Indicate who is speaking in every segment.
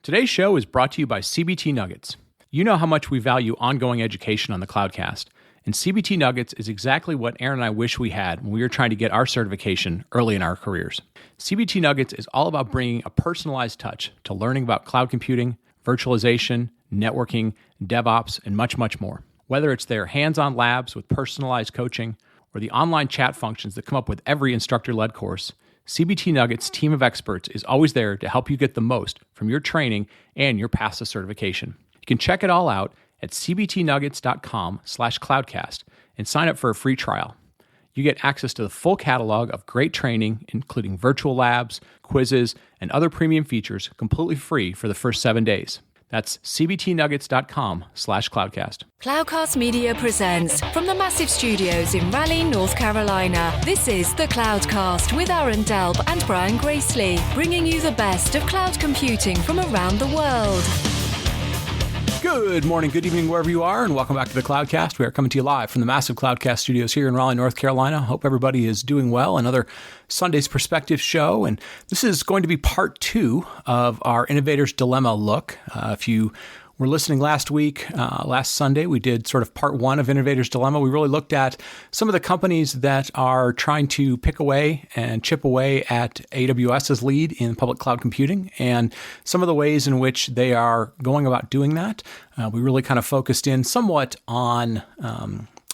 Speaker 1: Today's show is brought to you by CBT Nuggets. You know how much we value ongoing education on the Cloudcast, and CBT Nuggets is exactly what Aaron and I wish we had when we were trying to get our certification early in our careers. CBT Nuggets is all about bringing a personalized touch to learning about cloud computing, virtualization, networking, DevOps, and much, much more. Whether it's their hands-on labs with personalized coaching or the online chat functions that come up with every instructor-led course, CBT Nuggets' team of experts is always there to help you get the most from your training and your path to certification. You can check it all out at cbtnuggets.com/cloudcast and sign up for a free trial. You get access to the full catalog of great training, including virtual labs, quizzes, and other premium features completely free for the first 7 days. That's cbtnuggets.com/cloudcast.
Speaker 2: Cloudcast Media presents from the massive studios in Raleigh, North Carolina. This is the Cloudcast with Aaron Delp and Brian Gracely, bringing you the best of cloud computing from around the world.
Speaker 1: Good morning, good evening, wherever you are, and welcome back to the Cloudcast. We are coming to you live from the massive Cloudcast studios here in Raleigh, North Carolina. Hope everybody is doing well. Another Sunday's Perspective show, and this is going to be part 2 of our Innovator's Dilemma look. If you were listening last week, last Sunday, we did sort of part 1 of Innovator's Dilemma. We really looked at some of the companies that are trying to pick away and chip away at AWS's lead in public cloud computing and some of the ways in which they are going about doing that. We really kind of focused in somewhat on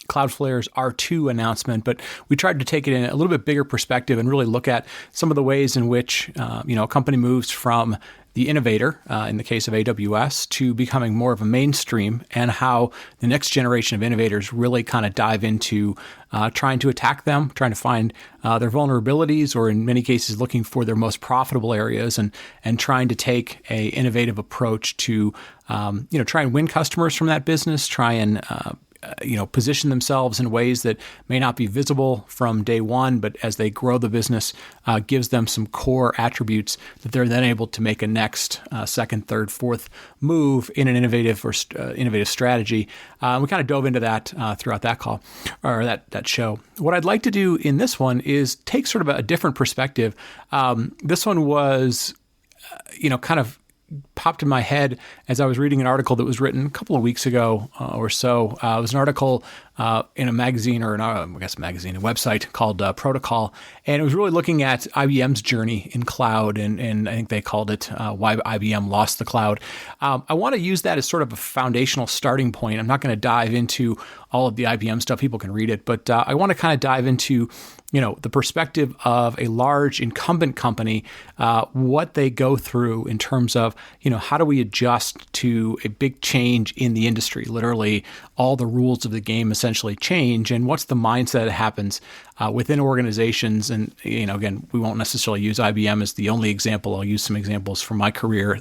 Speaker 1: Cloudflare's R2 announcement, but we tried to take it in a little bit bigger perspective and really look at some of the ways in which a company moves from the innovator, in the case of AWS, to becoming more of a mainstream, and how the next generation of innovators really kind of dive into trying to attack them, trying to find their vulnerabilities, or in many cases looking for their most profitable areas, and trying to take a innovative approach to try and win customers from that business, try and position themselves in ways that may not be visible from day one, but as they grow the business, gives them some core attributes that they're then able to make a next, second, third, fourth move in an innovative or innovative strategy. We kind of dove into that throughout that call or that show. What I'd like to do in this one is take sort of a different perspective. This one was, kind of popped in my head as I was reading an article that was written a couple of weeks ago or so. It was an article in a magazine, or a website called Protocol, and it was really looking at IBM's journey in cloud, and I think they called it Why IBM Lost the Cloud. I want to use that as sort of a foundational starting point. I'm not going to dive into all of the IBM stuff. People can read it, but I want to kind of dive into the perspective of a large incumbent company, what they go through in terms of, how do we adjust to a big change in the industry? Literally, all the rules of the game essentially change, and what's the mindset that happens within organizations? And, again, we won't necessarily use IBM as the only example. I'll use some examples from my career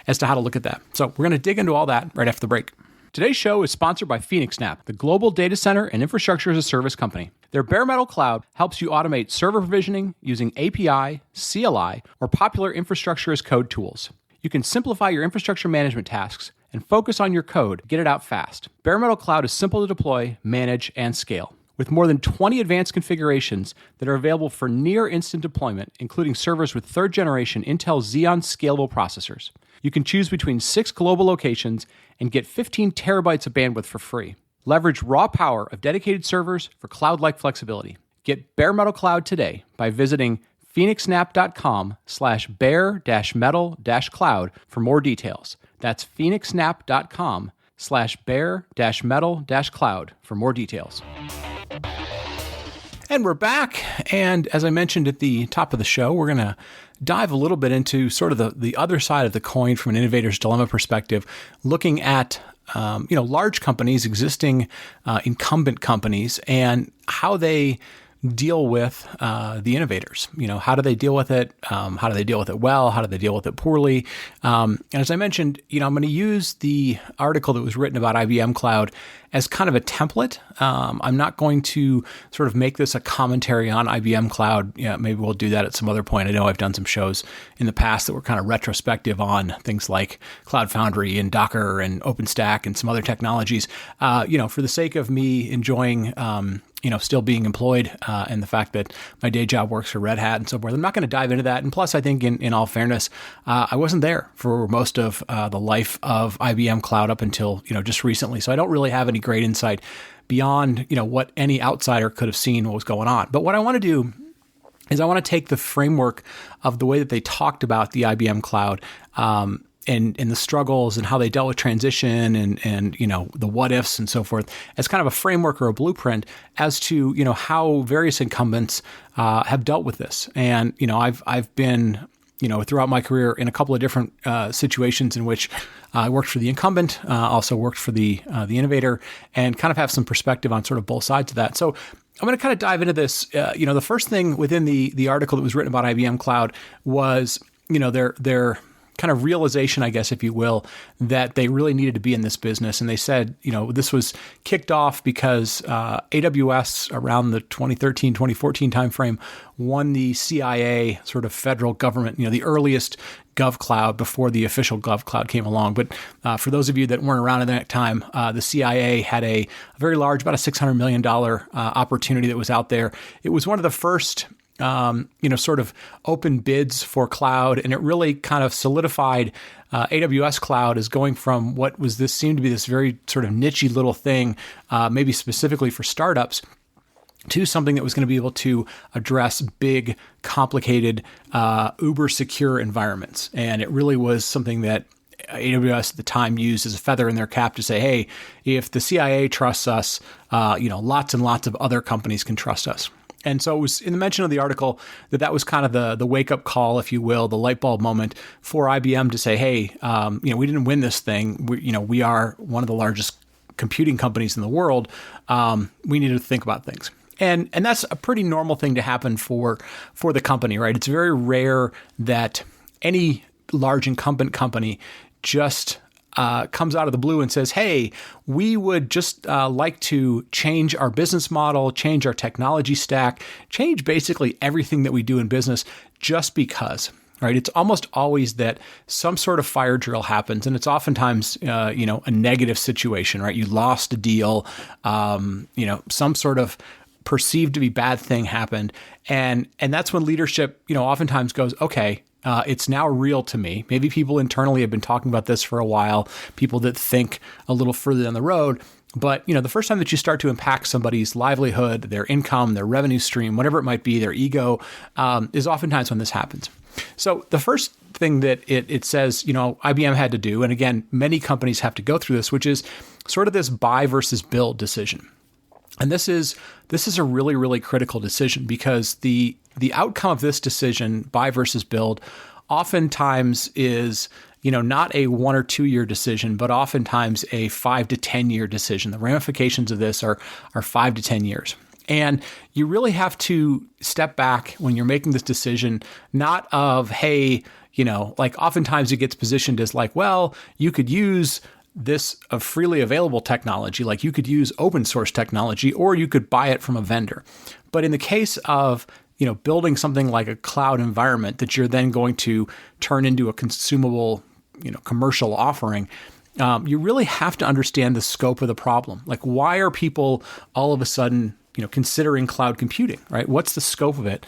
Speaker 1: as to how to look at that. So we're going to dig into all that right after the break. Today's show is sponsored by PhoenixNAP, the global data center and infrastructure as a service company. Their bare metal cloud helps you automate server provisioning using API, CLI, or popular infrastructure as code tools. You can simplify your infrastructure management tasks and focus on your code, get it out fast. Bare metal cloud is simple to deploy, manage, and scale. With more than 20 advanced configurations that are available for near instant deployment, including servers with 3rd generation Intel Xeon scalable processors. You can choose between 6 global locations and get 15 terabytes of bandwidth for free. Leverage raw power of dedicated servers for cloud-like flexibility. Get bare metal cloud today by visiting phoenixnap.com/bare-metal-cloud for more details. That's phoenixnap.com/bare-metal-cloud for more details. And we're back. And as I mentioned at the top of the show, we're going to dive a little bit into sort of the other side of the coin from an innovator's dilemma perspective, looking at large companies, existing incumbent companies, and how they deal with the innovators. How do they deal with it? How do they deal with it well? How do they deal with it poorly? And as I mentioned, I'm going to use the article that was written about IBM Cloud as kind of a template. I'm not going to sort of make this a commentary on IBM Cloud. Maybe we'll do that at some other point. I know I've done some shows in the past that were kind of retrospective on things like Cloud Foundry and Docker and OpenStack and some other technologies. For the sake of me enjoying still being employed, and the fact that my day job works for Red Hat and so forth. I'm not going to dive into that. And plus, I think in all fairness, I wasn't there for most of the life of IBM Cloud up until, just recently. So I don't really have any great insight beyond, what any outsider could have seen what was going on. But what I want to do is I want to take the framework of the way that they talked about the IBM Cloud, and the struggles and how they dealt with transition and the what ifs and so forth as kind of a framework or a blueprint as to how various incumbents have dealt with this. And I've been throughout my career in a couple of different situations in which I worked for the incumbent, also worked for the innovator, and kind of have some perspective on sort of both sides of that. So I'm going to kind of dive into this. The first thing within the article that was written about IBM Cloud was their kind of realization, I guess, if you will, that they really needed to be in this business. And they said, this was kicked off because AWS around the 2013, 2014 timeframe won the CIA sort of federal government, the earliest Gov Cloud before the official Gov Cloud came along. But for those of you that weren't around at that time, the CIA had a very large, about a $600 million opportunity that was out there. It was one of the first sort of open bids for cloud. And it really kind of solidified AWS cloud as going from what was seemed to be this very sort of niche-y little thing, maybe specifically for startups, to something that was going to be able to address big, complicated, uber secure environments. And it really was something that AWS at the time used as a feather in their cap to say, hey, if the CIA trusts us, lots and lots of other companies can trust us. And so it was in the mention of the article that was kind of the wake-up call, if you will, the light bulb moment for IBM to say, hey, we didn't win this thing. We are one of the largest computing companies in the world. We need to think about things. And that's a pretty normal thing to happen for the company, right? It's very rare that any large incumbent company just comes out of the blue and says, hey, we would just like to change our business model, change our technology stack, change basically everything that we do in business just because. Right? It's almost always that some sort of fire drill happens, and it's oftentimes, a negative situation, right? You lost a deal, some sort of perceived to be bad thing happened. And that's when leadership, oftentimes goes, okay, it's now real to me. Maybe people internally have been talking about this for a while, people that think a little further down the road. But, the first time that you start to impact somebody's livelihood, their income, their revenue stream, whatever it might be, their ego, is oftentimes when this happens. So the first thing that it says, IBM had to do, and again, many companies have to go through this, which is sort of this buy versus build decision. And this is a really, really critical decision because the outcome of this decision, buy versus build, oftentimes is, not a 1 or 2 year decision, but oftentimes a 5 to 10 year decision. The ramifications of this are 5 to 10 years. And you really have to step back when you're making this decision, not of, hey, oftentimes it gets positioned as like, well, you could use this freely available technology, like you could use open source technology, or you could buy it from a vendor. But in the case of building something like a cloud environment that you're then going to turn into a consumable, commercial offering, you really have to understand the scope of the problem. Like, why are people all of a sudden, considering cloud computing, right? What's the scope of it?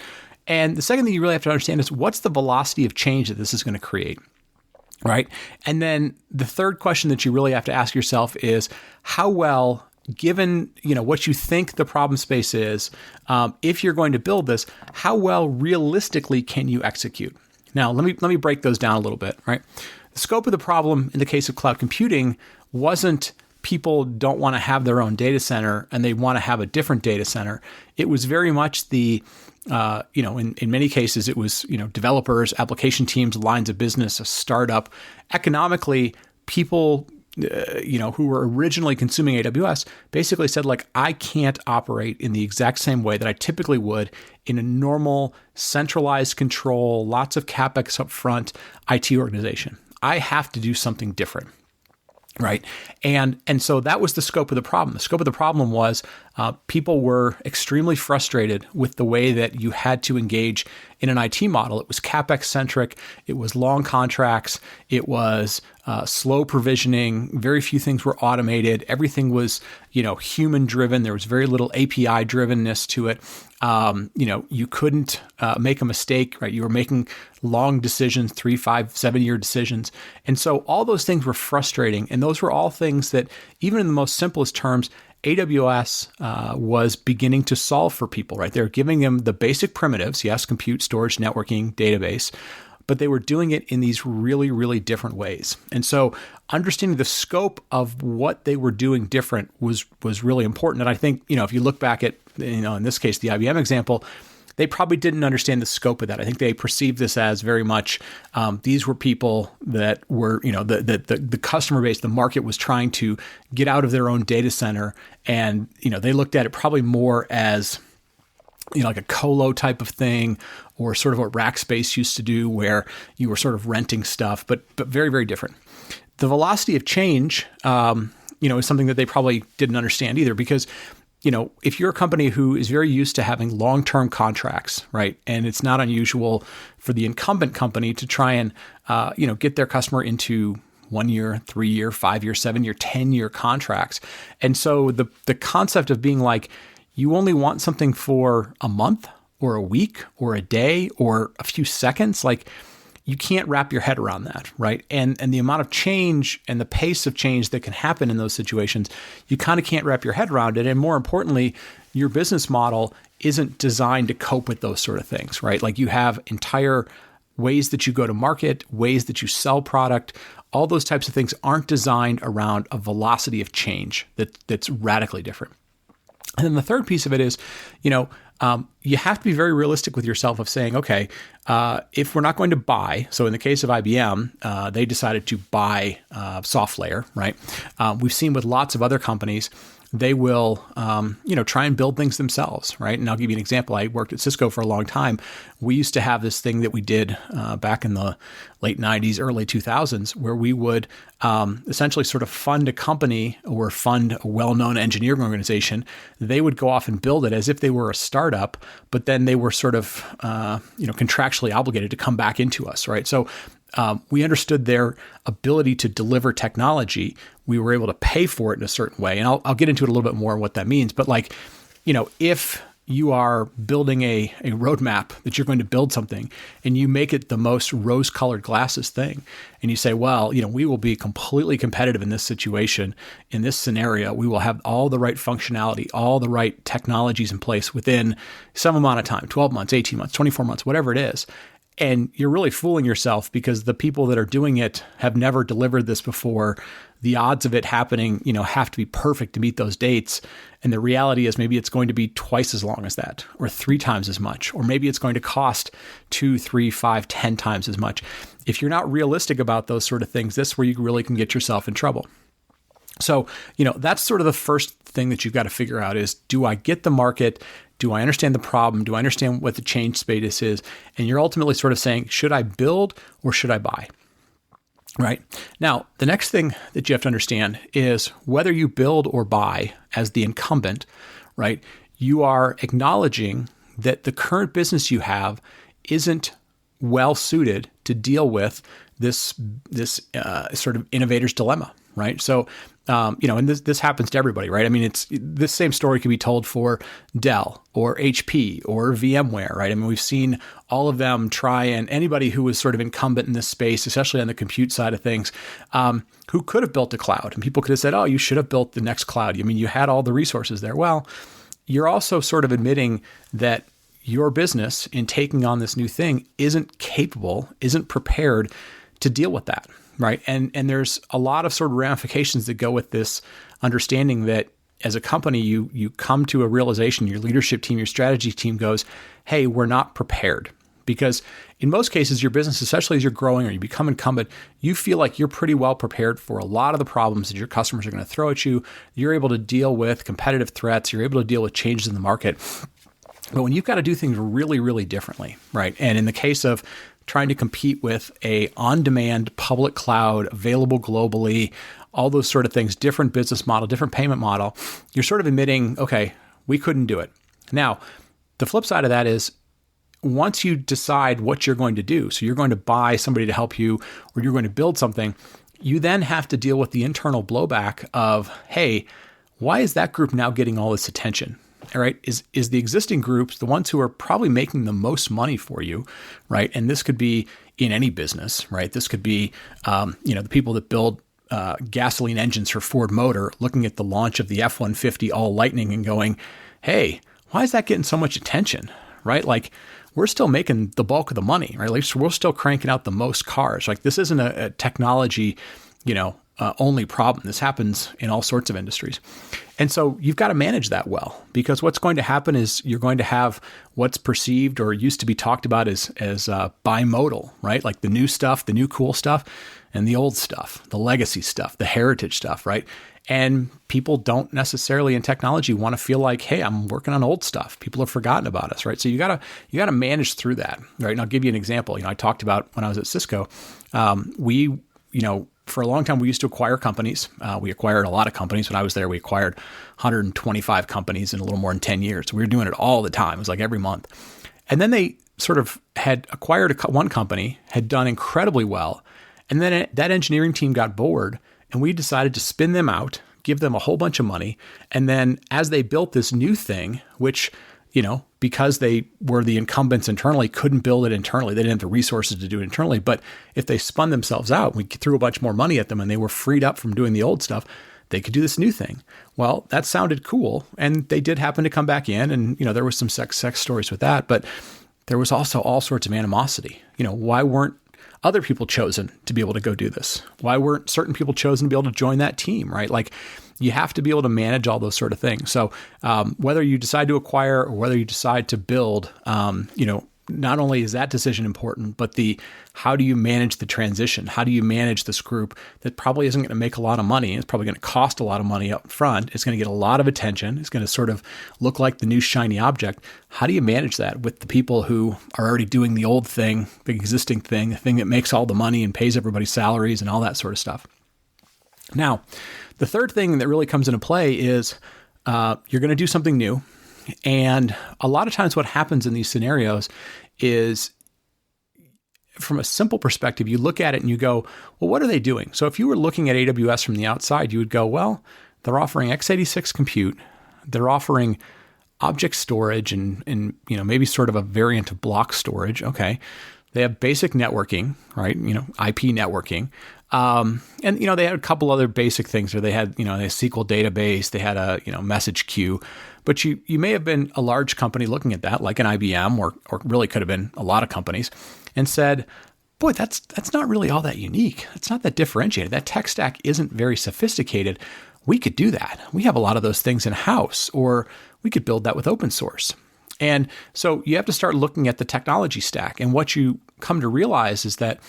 Speaker 1: And the second thing you really have to understand is what's the velocity of change that this is going to create, right? And then the third question that you really have to ask yourself is how well, given what you think the problem space is, if you're going to build this, how well realistically can you execute? Now, let me break those down a little bit, right? The scope of the problem in the case of cloud computing wasn't people don't want to have their own data center and they want to have a different data center. It was very much the in many cases, it was, developers, application teams, lines of business, a startup. Economically, people, who were originally consuming AWS basically said, like, I can't operate in the exact same way that I typically would in a normal, centralized control, lots of CapEx up front IT organization. I have to do something different. Right. And so that was the scope of the problem. The scope of the problem was people were extremely frustrated with the way that you had to engage in an IT model, it was CapEx centric, it was long contracts, it was slow provisioning, very few things were automated, everything was, human driven, there was very little API drivenness to it. You couldn't make a mistake, right? You were making long decisions, 3, 5, 7-year decisions. And so all those things were frustrating. And those were all things that, even in the most simplest terms, AWS was beginning to solve for people, right? They were giving them the basic primitives, yes, compute, storage, networking, database, but they were doing it in these really, really different ways. And so understanding the scope of what they were doing different was really important. And I think, if you look back at, in this case, the IBM example, they probably didn't understand the scope of that. I think they perceived this as very much, these were people that were, the customer base, the market was trying to get out of their own data center. And, they looked at it probably more as, like a colo type of thing, or sort of what Rackspace used to do, where you were sort of renting stuff, but very, very different. The velocity of change, is something that they probably didn't understand either, because, if you're a company who is very used to having long-term contracts, right, and it's not unusual for the incumbent company to try and, get their customer into 1 year, 3 year, 5 year, 7 year, 10-year contracts. And so the concept of being like, you only want something for a month or a week or a day or a few seconds, like, you can't wrap your head around that, right? And the amount of change and the pace of change that can happen in those situations, you kind of can't wrap your head around it. And more importantly, your business model isn't designed to cope with those sort of things, right? Like, you have entire ways that you go to market, ways that you sell product. All those types of things aren't designed around a velocity of change that's radically different. And then the third piece of it is, you have to be very realistic with yourself of saying, okay, if we're not going to buy, so in the case of IBM, they decided to buy SoftLayer, right? We've seen with lots of other companies, they will, try and build things themselves, right? And I'll give you an example. I worked at Cisco for a long time. We used to have this thing that we did back in the late 90s, early 2000s, where we would essentially sort of fund a company or fund a well-known engineering organization. They would go off and build it as if they were a startup, but then they were sort of, contractually obligated to come back into us, right? So we understood their ability to deliver technology. We were able to pay for it in a certain way. And I'll get into it a little bit more what that means. But if you are building a roadmap that you're going to build something and you make it the most rose-colored glasses thing, and you say, well, we will be completely competitive in this situation, in this scenario, we will have all the right functionality, all the right technologies in place within some amount of time, 12 months, 18 months, 24 months, whatever it is. And you're really fooling yourself, because the people that are doing it have never delivered this before. The odds of it happening, have to be perfect to meet those dates. And the reality is maybe it's going to be twice as long as that, or 3 times as much, or maybe it's going to cost 2, 3, 5, 10 times as much. If you're not realistic about those sort of things, this is where you really can get yourself in trouble. So, that's sort of the first thing that you've got to figure out is, do I get the market? Do I understand the problem? Do I understand what the change space is? And you're ultimately sort of saying, should I build or should I buy? Right? Now, the next thing that you have to understand is whether you build or buy as the incumbent, right? You are acknowledging that the current business you have isn't well suited to deal with this sort of innovator's dilemma, right? So, and this happens to everybody, right? I mean, this same story can be told for Dell or HP or VMware, right? I mean, we've seen all of them try, and anybody who was sort of incumbent in this space, especially on the compute side of things, who could have built a cloud, and people could have said, oh, you should have built the next cloud. I mean, you had all the resources there. Well, you're also sort of admitting that your business in taking on this new thing isn't capable, isn't prepared to deal with that. Right. And there's a lot of sort of ramifications that go with this understanding that as a company, you come to a realization, your leadership team, your strategy team goes, hey, we're not prepared. Because in most cases, your business, especially as you're growing or you become incumbent, you feel like you're pretty well prepared for a lot of the problems that your customers are going to throw at you. You're able to deal with competitive threats. You're able to deal with changes in the market. But when you've got to do things really, really differently, right? And in the case of trying to compete with a on-demand public cloud available globally, all those sort of things, different business model, different payment model, you're sort of admitting, okay, we couldn't do it. Now, the flip side of that is once you decide what you're going to do, so you're going to buy somebody to help you or you're going to build something, you then have to deal with the internal blowback of, hey, why is that group now getting all this attention? All right, is the existing groups the ones who are probably making the most money for you, right? And this could be in any business, right? This could be, the people that build gasoline engines for Ford Motor looking at the launch of the F-150 all lightning and going, hey, why is that getting so much attention, right? Like, we're still making the bulk of the money, right? Like, we're still cranking out the most cars. Like, this isn't a technology, only problem. This happens in all sorts of industries. And so you've got to manage that well, because what's going to happen is you're going to have what's perceived or used to be talked about as bimodal, right? Like the new stuff, the new cool stuff, and the old stuff, the legacy stuff, the heritage stuff, right? And people don't necessarily in technology want to feel like, hey, I'm working on old stuff. People have forgotten about us, right? So you gotta manage through that, right? And I'll give you an example. I talked about when I was at Cisco, for a long time, we used to acquire companies. We acquired a lot of companies. When I was there, we acquired 125 companies in a little more than 10 years. We were doing it all the time. It was like every month. And then they sort of had acquired one company, had done incredibly well. And then that engineering team got bored, and we decided to spin them out, give them a whole bunch of money. And then as they built this new thing, which, because they were the incumbents internally, couldn't build it internally. They didn't have the resources to do it internally. But if they spun themselves out, we threw a bunch more money at them and they were freed up from doing the old stuff, they could do this new thing. Well, that sounded cool. And they did happen to come back in. And, there was some sex stories with that. But there was also all sorts of animosity. Why weren't other people chosen to be able to go do this? Why weren't certain people chosen to be able to join that team, right? Like, you have to be able to manage all those sort of things. So whether you decide to acquire or whether you decide to build, not only is that decision important, but how do you manage the transition? How do you manage this group that probably isn't going to make a lot of money? It's probably going to cost a lot of money up front. It's going to get a lot of attention. It's going to sort of look like the new shiny object. How do you manage that with the people who are already doing the old thing, the existing thing, the thing that makes all the money and pays everybody's salaries and all that sort of stuff? Now, the third thing that really comes into play is you're going to do something new. And a lot of times what happens in these scenarios is, from a simple perspective, you look at it and you go, well, what are they doing? So if you were looking at AWS from the outside, you would go, well, they're offering x86 compute. They're offering object storage and maybe sort of a variant of block storage. Okay. They have basic networking, right? IP networking. And they had a couple other basic things where they had, a SQL database, they had a, message queue, but you may have been a large company looking at that, like an IBM or really could have been a lot of companies, and said, boy, that's not really all that unique. It's not that differentiated. That tech stack isn't very sophisticated. We could do that. We have a lot of those things in house, or we could build that with open source. And so you have to start looking at the technology stack. And what you come to realize is that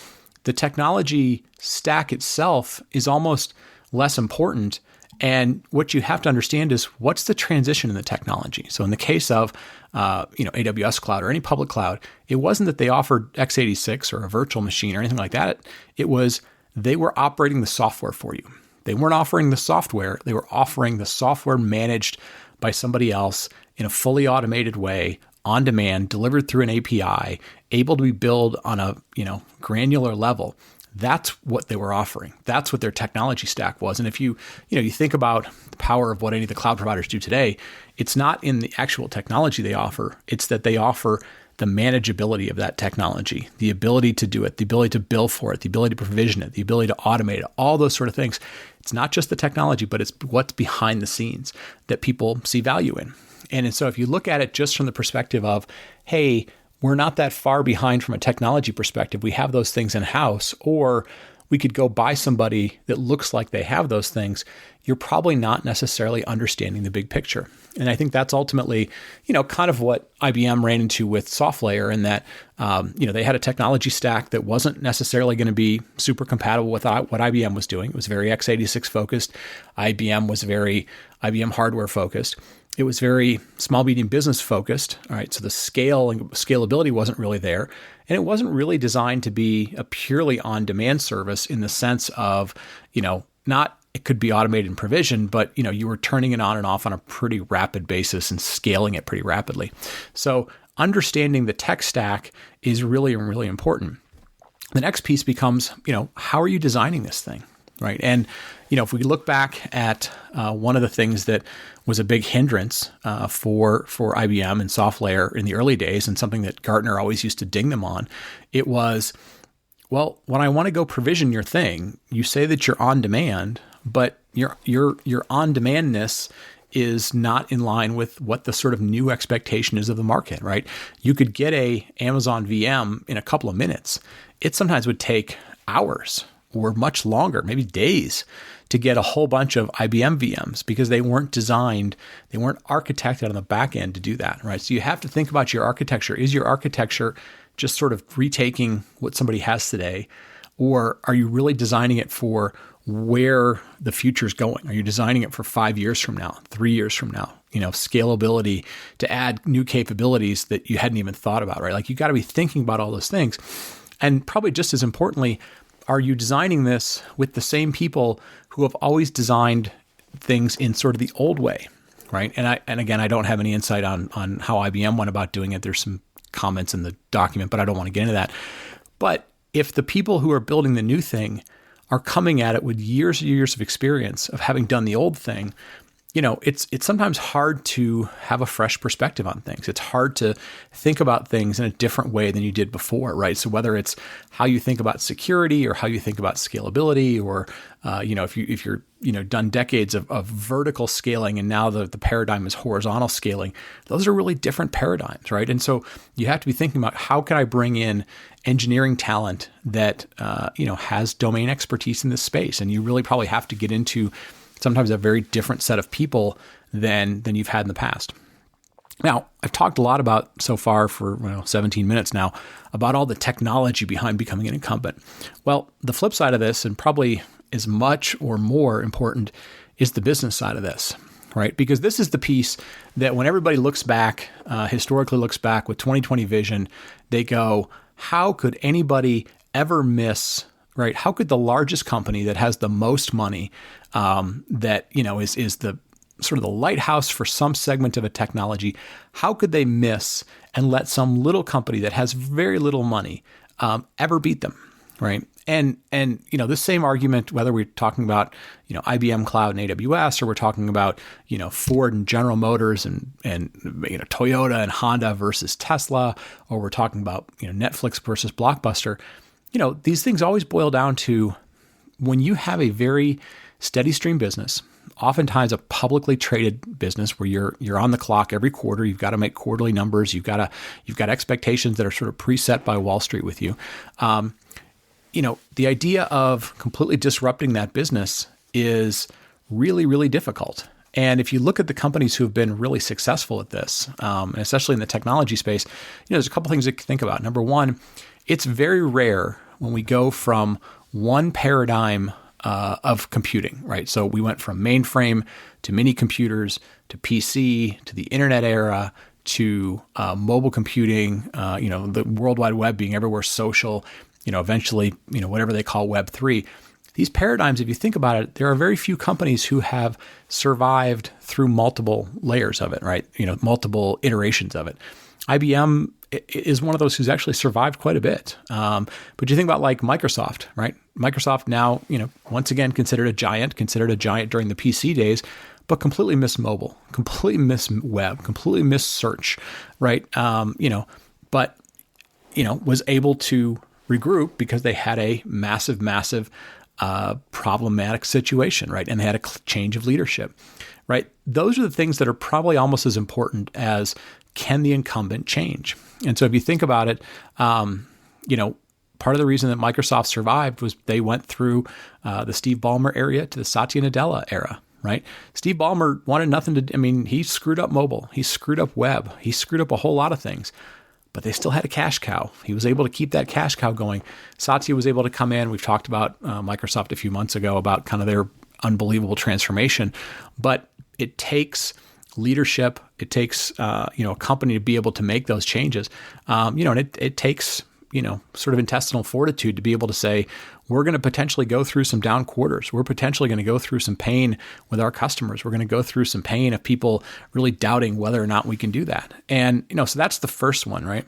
Speaker 1: the technology stack itself is almost less important. And what you have to understand is, what's the transition in the technology? So in the case of AWS cloud or any public cloud, it wasn't that they offered x86 or a virtual machine or anything like that. It was they were operating the software for you. They weren't offering the software. They were offering the software managed by somebody else in a fully automated way, on demand, delivered through an API, able to be built on a granular level. That's what they were offering. That's what their technology stack was. And if you think about the power of what any of the cloud providers do today, it's not in the actual technology they offer. It's that they offer the manageability of that technology, the ability to do it, the ability to bill for it, the ability to provision it, the ability to automate it, all those sort of things. It's not just the technology, but it's what's behind the scenes that people see value in. And so if you look at it just from the perspective of, hey, we're not that far behind from a technology perspective, we have those things in-house, or we could go buy somebody that looks like they have those things, you're probably not necessarily understanding the big picture. And I think that's ultimately, kind of what IBM ran into with SoftLayer, in that, they had a technology stack that wasn't necessarily going to be super compatible with what IBM was doing. It was very x86 focused. IBM was very IBM hardware focused. It was very small, medium business focused. All right. So the scale and scalability wasn't really there. And it wasn't really designed to be a purely on-demand service in the sense of, not it could be automated and provisioned, but you were turning it on and off on a pretty rapid basis and scaling it pretty rapidly. So understanding the tech stack is really, really important. The next piece becomes, how are you designing this thing, right? And, if we look back at one of the things that was a big hindrance for IBM and SoftLayer in the early days, and something that Gartner always used to ding them on, it was, well, when I want to go provision your thing, you say that you're on demand, but your on demandness is not in line with what the sort of new expectation is of the market, right? You could get a Amazon VM in a couple of minutes. It sometimes would take hours or much longer, maybe days, to get a whole bunch of IBM VMs because they weren't designed, they weren't architected on the back end to do that, right? So you have to think about your architecture. Is your architecture just sort of retaking what somebody has today, or are you really designing it for where the future is going? Are you designing it for 5 years from now, 3 years from now? Scalability to add new capabilities that you hadn't even thought about, right? Like you got to be thinking about all those things. And probably just as importantly, are you designing this with the same people who have always designed things in sort of the old way, right? And again, I don't have any insight on how IBM went about doing it. There's some comments in the document, but I don't want to get into that. But if the people who are building the new thing are coming at it with years and years of experience of having done the old thing, it's sometimes hard to have a fresh perspective on things. It's hard to think about things in a different way than you did before, right? So whether it's how you think about security or how you think about scalability, or if you're done decades of vertical scaling and now the paradigm is horizontal scaling, those are really different paradigms, right? And so you have to be thinking about how can I bring in engineering talent that has domain expertise in this space, and you really probably have to get into sometimes a very different set of people than you've had in the past. Now, I've talked a lot about so far for 17 minutes now about all the technology behind becoming an incumbent. Well, the flip side of this, and probably as much or more important, is the business side of this, right? Because this is the piece that when everybody looks back, historically looks back with 2020 vision, they go, how could anybody ever miss, right? How could the largest company that has the most money, that is the sort of the lighthouse for some segment of a technology, how could they miss and let some little company that has very little money ever beat them, right? And this same argument, whether we're talking about IBM Cloud and AWS, or we're talking about Ford and General Motors and Toyota and Honda versus Tesla, or we're talking about Netflix versus Blockbuster, these things always boil down to when you have a very steady stream business, oftentimes a publicly traded business where you're on the clock every quarter. You've got to make quarterly numbers. You've got expectations that are sort of preset by Wall Street with you. The idea of completely disrupting that business is really, really difficult. And if you look at the companies who have been really successful at this, and especially in the technology space, there's a couple things to think about. Number one, it's very rare when we go from one paradigm of computing, right? So we went from mainframe to mini computers to PC to the internet era to mobile computing, the World Wide Web being everywhere, social, eventually, whatever they call Web 3. These paradigms, if you think about it, there are very few companies who have survived through multiple layers of it, right? Multiple iterations of it. IBM is one of those who's actually survived quite a bit. But you think about like Microsoft, right? Microsoft now, once again, considered a giant during the PC days, but completely missed mobile, completely missed web, completely missed search, right? But was able to regroup because they had a massive problematic situation, right? And they had a change of leadership, right? Those are the things that are probably almost as important as can the incumbent change? And so if you think about it, part of the reason that Microsoft survived was they went through the Steve Ballmer era to the Satya Nadella era, right? Steve Ballmer wanted nothing to, he screwed up mobile, he screwed up web, he screwed up a whole lot of things, but they still had a cash cow. He was able to keep that cash cow going. Satya was able to come in. We've talked about Microsoft a few months ago about kind of their unbelievable transformation, but it takes leadership. It takes, a company to be able to make those changes. And it takes, sort of intestinal fortitude to be able to say, we're going to potentially go through some down quarters. We're potentially going to go through some pain with our customers. We're going to go through some pain of people really doubting whether or not we can do that. And, so that's the first one, right?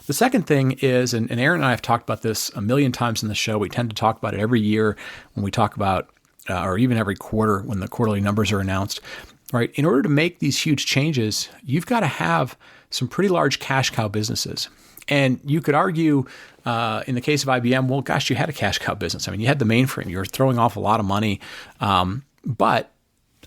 Speaker 1: The second thing is, and Aaron and I have talked about this a million times in the show. We tend to talk about it every year when we talk about, or even every quarter when the quarterly numbers are announced, right? In order to make these huge changes, you've got to have some pretty large cash cow businesses. And you could argue, in the case of IBM, well, gosh, you had a cash cow business. I mean, you had the mainframe. You were throwing off a lot of money. But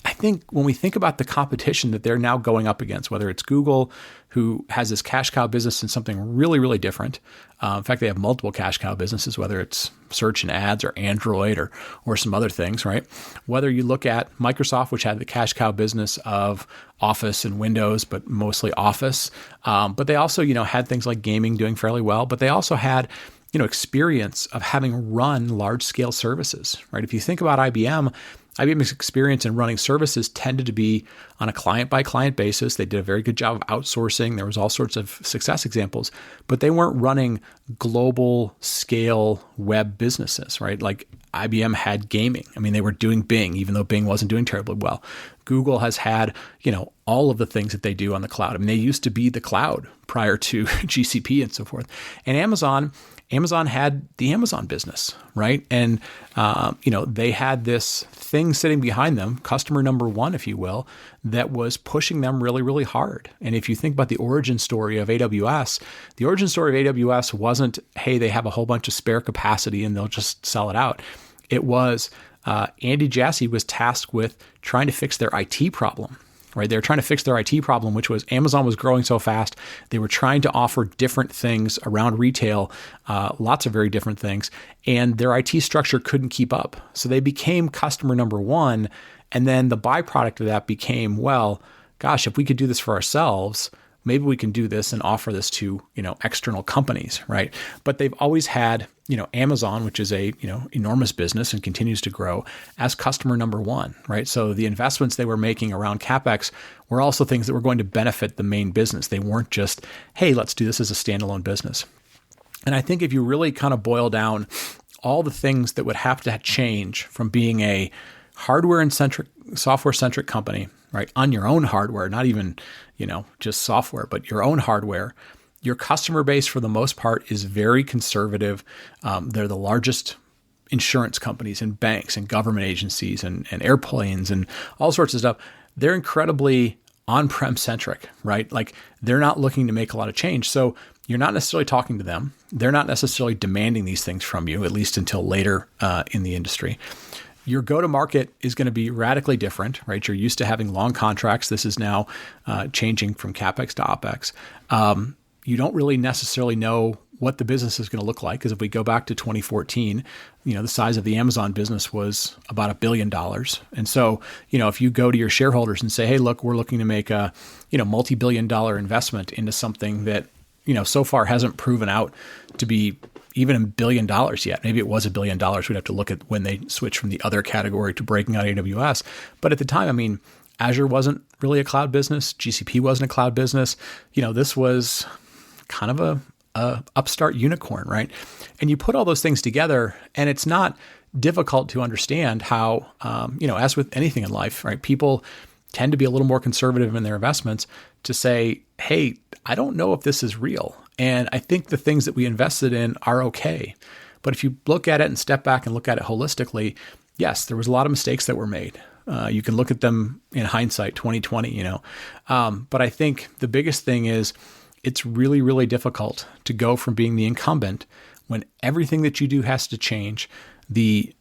Speaker 1: I think when we think about the competition that they're now going up against, whether it's Google, who has this cash cow business in something really, really different. In fact, they have multiple cash cow businesses, whether it's search and ads or Android or some other things, right? Whether you look at Microsoft, which had the cash cow business of Office and Windows, but mostly Office. But they also, had things like gaming doing fairly well, but they also had experience of having run large scale services, right? If you think about IBM's experience in running services tended to be on a client-by-client basis. They did a very good job of outsourcing. There was all sorts of success examples, but they weren't running global scale web businesses, right? Like IBM had gaming. I mean, they were doing Bing, even though Bing wasn't doing terribly well. Google has had, all of the things that they do on the cloud. I mean, they used to be the cloud prior to GCP and so forth. And Amazon had the Amazon business, right? And, they had this thing sitting behind them, customer number one, if you will, that was pushing them really, really hard. And if you think about the origin story of AWS, the origin story of AWS wasn't, hey, they have a whole bunch of spare capacity and they'll just sell it out. It was Andy Jassy was tasked with trying to fix their IT problem. Right, they were trying to fix their IT problem, which was Amazon was growing so fast. They were trying to offer different things around retail, lots of very different things, and their IT structure couldn't keep up. So they became customer number one, and then the byproduct of that became, well, gosh, if we could do this for ourselves, maybe we can do this and offer this to external companies, right? But they've always had Amazon, which is a enormous business and continues to grow, as customer number one, right? So the investments they were making around CapEx were also things that were going to benefit the main business. They weren't just, hey, let's do this as a standalone business. And I think if you really kind of boil down all the things that would have to change from being a hardware and software centric company, right, on your own hardware, not even just software, but your own hardware. Your customer base, for the most part, is very conservative. They're the largest insurance companies and banks and government agencies and airplanes and all sorts of stuff. They're incredibly on-prem centric, right? Like they're not looking to make a lot of change. So you're not necessarily talking to them. They're not necessarily demanding these things from you, at least until later in the industry. Your go-to-market is going to be radically different, right? You're used to having long contracts. This is now changing from CapEx to OpEx. You don't really necessarily know what the business is going to look like, because if we go back to 2014, the size of the Amazon business was about $1 billion. And so, if you go to your shareholders and say, hey, look, we're looking to make a, multi-billion-dollar investment into something that, so far hasn't proven out to be even $1 billion yet. Maybe it was $1 billion. We'd have to look at when they switched from the other category to breaking out AWS. But at the time, Azure wasn't really a cloud business. GCP wasn't a cloud business. This was kind of a upstart unicorn, right? And you put all those things together, and it's not difficult to understand how, as with anything in life, right? People tend to be a little more conservative in their investments to say, hey, I don't know if this is real. And I think the things that we invested in are okay. But if you look at it and step back and look at it holistically, yes, there was a lot of mistakes that were made. You can look at them in hindsight, 2020, But I think the biggest thing is it's really, really difficult to go from being the incumbent when everything that you do has to change. The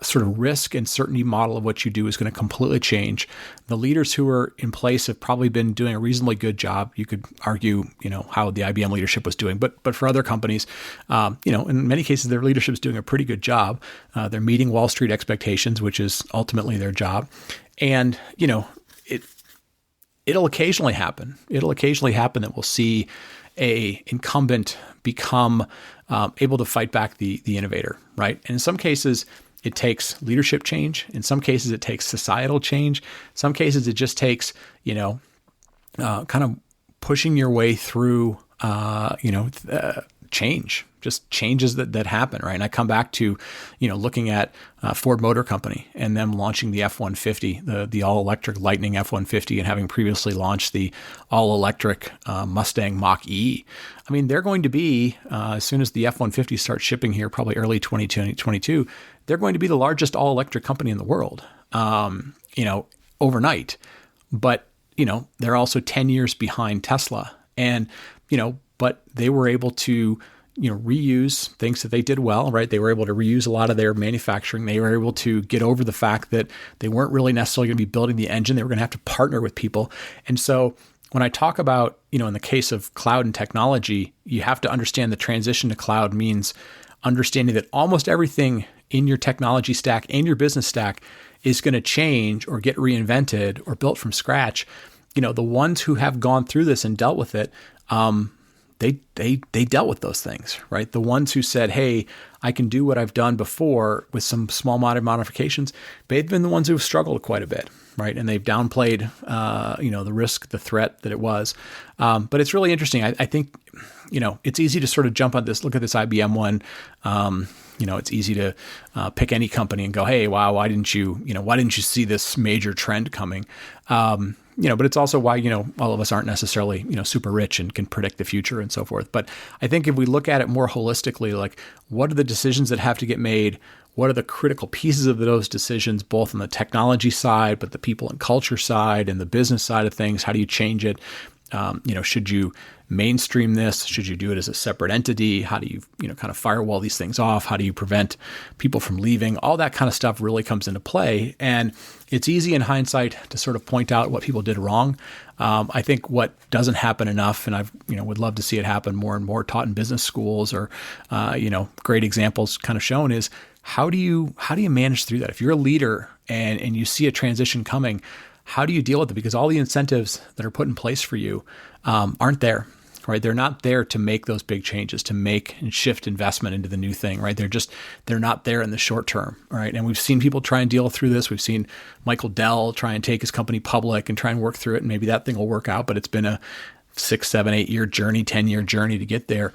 Speaker 1: sort of risk and certainty model of what you do is going to completely change. The leaders who are in place have probably been doing a reasonably good job. You could argue, how the IBM leadership was doing, but for other companies, in many cases, their leadership is doing a pretty good job. They're meeting Wall Street expectations, which is ultimately their job. And, it'll occasionally happen. It'll occasionally happen that we'll see a incumbent become able to fight back the innovator, right? And in some cases, it takes leadership change. In some cases, it takes societal change. Some cases, it just takes, kind of pushing your way through, changes that happen, right? And I come back to, looking at Ford Motor Company and them launching the F-150, the all-electric Lightning F-150, and having previously launched the all-electric Mustang Mach-E. I mean, they're going to be, as soon as the F-150 starts shipping here, probably early 2022, they're going to be the largest all-electric company in the world, overnight. But, they're also 10 years behind Tesla. And, but they were able to, reuse things that they did well, right? They were able to reuse a lot of their manufacturing. They were able to get over the fact that they weren't really necessarily going to be building the engine. They were going to have to partner with people. And so when I talk about, in the case of cloud and technology, you have to understand the transition to cloud means understanding that almost everything in your technology stack and your business stack is going to change or get reinvented or built from scratch. The ones who have gone through this and dealt with it, they dealt with those things, right? The ones who said, hey, I can do what I've done before with some small modifications, they've been the ones who have struggled quite a bit, right? And they've downplayed, the risk, the threat that it was. But it's really interesting. I think, it's easy to sort of jump on this, look at this IBM one. It's easy to pick any company and go, hey, wow, why didn't you see this major trend coming? But it's also why, all of us aren't necessarily, super rich and can predict the future and so forth. But I think if we look at it more holistically, like what are the decisions that have to get made? What are the critical pieces of those decisions, both on the technology side, but the people and culture side and the business side of things? How do you change it? Should you mainstream this? Should you do it as a separate entity? How do you, kind of firewall these things off? How do you prevent people from leaving? All that kind of stuff really comes into play. And it's easy in hindsight to sort of point out what people did wrong. I think what doesn't happen enough, and I've, would love to see it happen more and more, taught in business schools or, great examples kind of shown, is how do you manage through that? If you're a leader and you see a transition coming, how do you deal with it? Because all the incentives that are put in place for you aren't there, right? They're not there to make those big changes, to make and shift investment into the new thing, right? They're not there in the short term, right? And we've seen people try and deal through this. We've seen Michael Dell try and take his company public and try and work through it. And maybe that thing will work out, but it's been a 6, 7, 8 year journey, 10-year journey to get there.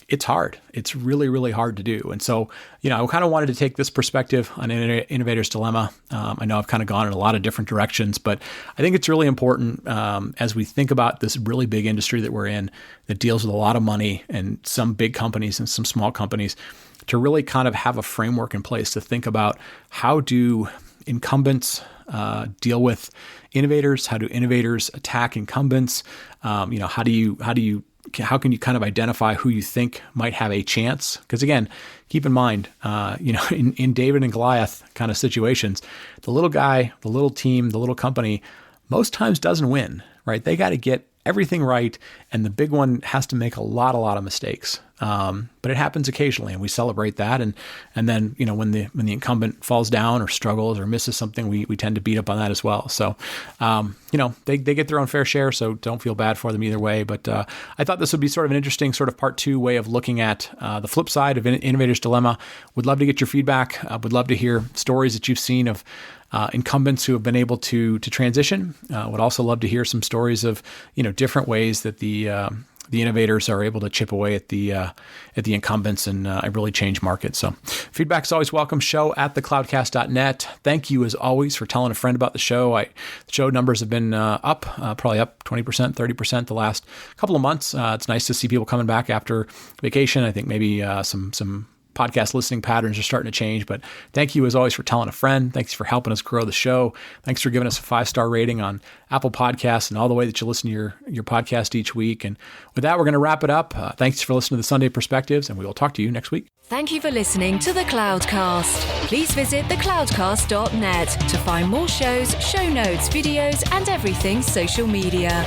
Speaker 1: It's hard. It's really, really hard to do. And so, I kind of wanted to take this perspective on Innovator's Dilemma. I know I've kind of gone in a lot of different directions, but I think it's really important as we think about this really big industry that we're in that deals with a lot of money and some big companies and some small companies, to really kind of have a framework in place to think about how do incumbents deal with innovators? How do innovators attack incumbents? How can you kind of identify who you think might have a chance? Because again, keep in mind, in David and Goliath kind of situations, the little guy, the little team, the little company, most times doesn't win, right? They got to get everything right, and the big one has to make a lot of mistakes. But it happens occasionally, and we celebrate that. And then when the incumbent falls down or struggles or misses something, we tend to beat up on that as well. So they get their own fair share, so don't feel bad for them either way. But I thought this would be sort of an interesting sort of part 2 way of looking at the flip side of Innovator's Dilemma. Would love to get your feedback. Would love to hear stories that you've seen of incumbents who have been able to transition. Would also love to hear some stories of different ways that the innovators are able to chip away at the incumbents and really change markets. So feedback is always welcome. show@thecloudcast.net. Thank you as always for telling a friend about the show. The show numbers have been probably up 20%, 30% the last couple of months. It's nice to see people coming back after vacation. I think maybe some podcast listening patterns are starting to change, but thank you as always for telling a friend. Thanks for helping us grow the show. Thanks for giving us a 5-star rating on Apple Podcasts and all the way that you listen to your podcast each week. And with that, we're going to wrap it up. Thanks for listening to the Sunday Perspectives, and we will talk to you next week.
Speaker 2: Thank you for listening to The Cloudcast. Please visit thecloudcast.net to find more shows, show notes, videos, and everything social media.